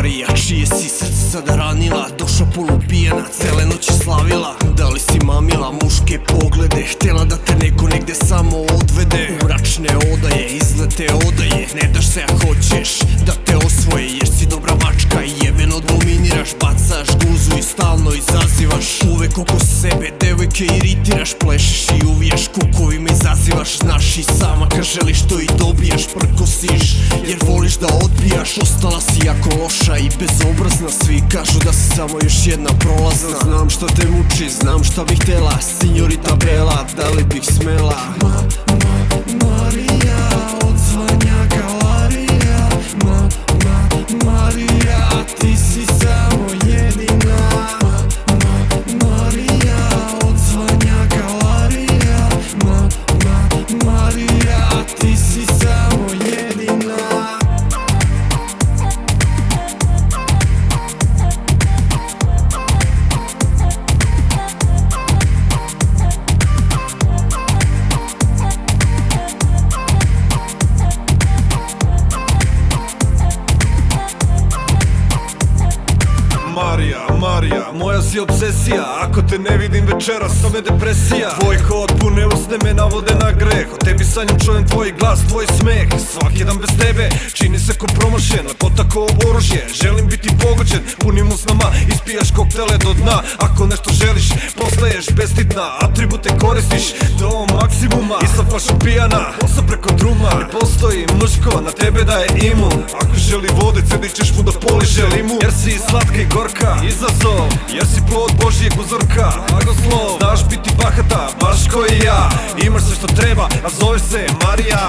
Marija, čije si srce sada ranila, duša polupijena, cele noći slavila. Da li si mamila muške poglede, htjela da te neko negde samo odvede u mračne odaje, izlete odaje. Ne daš se, a hoćeš da te osvoje, jer si dobra mačka i jebeno dominiraš. Bacaš guzu i stalno izazivaš, uvek oko sebe devojke iritiraš. Plešeš i uvijaš, kukovima izazivaš. Znaš i sama kad želiš to i dobijaš. Prkosiš jer voliš da odbijaš. Ostala si jako loša i bezobrazna, svi kažu da si samo još jedna prolazna. Znam šta te muči, znam šta bih htjela, sinjorita Bela, da li bih smela? Marija, odzvanja galarija. Marija, ti si samo jedina. Marija, odzvanja galarija. Marija, ti si samo jedina. Marija, moja si obsesija. Ako te ne vidim večeras, to me depresija. Tvoj hod pune usne me navode na greh. O tebi sanjam, čujem tvoj glas, tvoj smeh. Svaki dan bez tebe čini se ko promašen, lepota ko oružje. Želim biti pogođen, punim usnama, ispijaš koktele do dna. Ako nešto želiš, postaješ bestidna. Atribute koristiš do maksimuma. I sa flašom pijana, posla preko druma. Ne postoji muško, na tebe da je imun. Ako želi vode, cedit ćeš mu da poliže limun. Jer si slatka i gorka, izazov, jer si plod Božijeg uzorka. Blagoslov, znaš biti bahata, baš ko i ja. Imaš sve što treba, a zove se Marija.